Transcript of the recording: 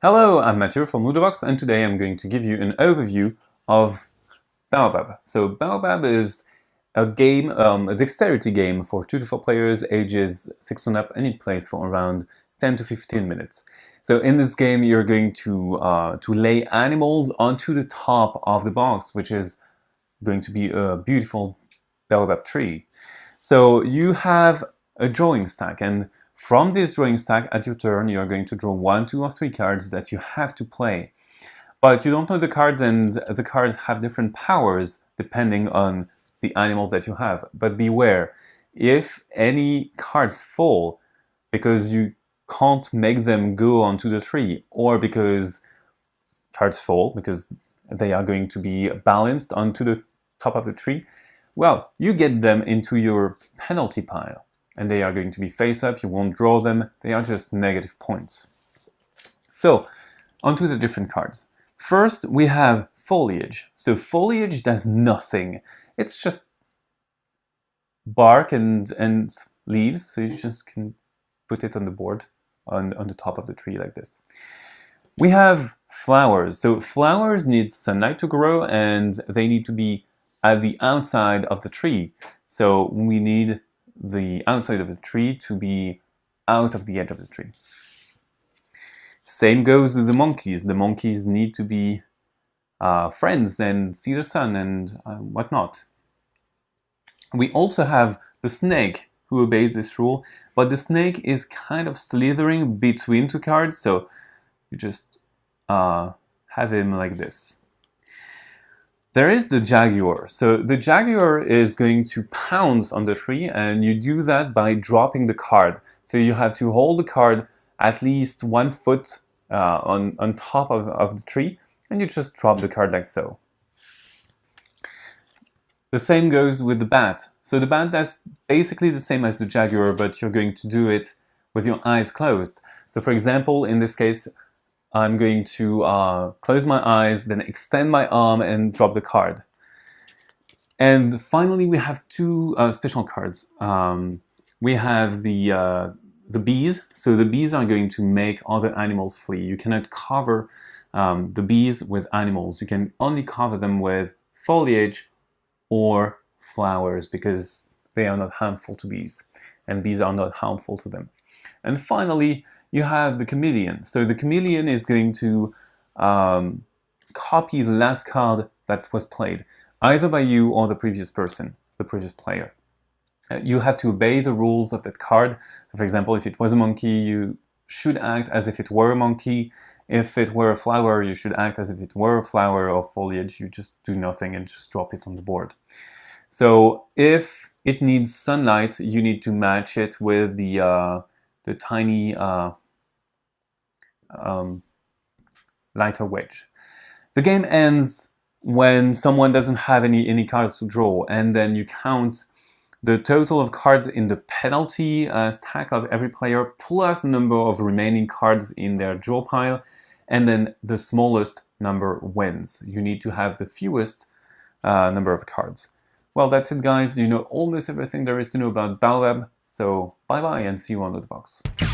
Hello, I'm Mathieu from Ludobox, and today I'm going to give you an overview of Baobab. So Baobab is a game, a dexterity game for 2 to 4 players, ages 6 and up, and it plays for around 10 to 15 minutes. So in this game you're going to lay animals onto the top of the box, which is going to be a beautiful Baobab tree. So you have a drawing stack, and from this drawing stack, at your turn, you are going to draw 1, 2, or 3 cards that you have to play. But you don't know the cards, and the cards have different powers depending on the animals that you have. But beware, if any cards fall because you can't make them go onto the tree, or because cards fall because they are going to be balanced onto the top of the tree, well, you get them into your penalty pile. And they are going to be face up, you won't draw them, they are just negative points. So, onto the different cards. First, we have foliage. So foliage does nothing. It's just bark and leaves, so you just can put it on the board, on the top of the tree like this. We have flowers. So flowers need sunlight to grow, and they need to be at the outside of the tree. So we need the outside of the tree to be out of the edge of the tree. Same goes with the monkeys. The monkeys need to be friends and see the sun and whatnot. We also have the snake, who obeys this rule, but the snake is kind of slithering between 2 cards, so you just have him like this. There is the jaguar. So the jaguar is going to pounce on the tree, and you do that by dropping the card. So you have to hold the card at least 1 foot on top of the tree, and you just drop the card like so. The same goes with the bat. So the bat, that's basically the same as the jaguar, but you're going to do it with your eyes closed. So for example, in this case, I'm going to close my eyes, then extend my arm and drop the card. And finally, we have 2 special cards. We have the bees. So the bees are going to make other animals flee. You cannot cover the bees with animals. You can only cover them with foliage or flowers, because they are not harmful to bees, and bees are not harmful to them. And finally, you have the chameleon. So the chameleon is going to copy the last card that was played, either by you or the previous person, the previous player. You have to obey the rules of that card. For example, if it was a monkey, you should act as if it were a monkey. If it were a flower, you should act as if it were a flower, or foliage. You just do nothing and just drop it on the board. So if it needs sunlight, you need to match it with the tiny lighter wedge. The game ends when someone doesn't have any cards to draw, and then you count the total of cards in the penalty stack of every player, plus the number of remaining cards in their draw pile, and then the smallest number wins. You need to have the fewest number of cards. Well, that's it, guys. You know almost everything there is to know about Baobab, so bye-bye and see you on Ludobox.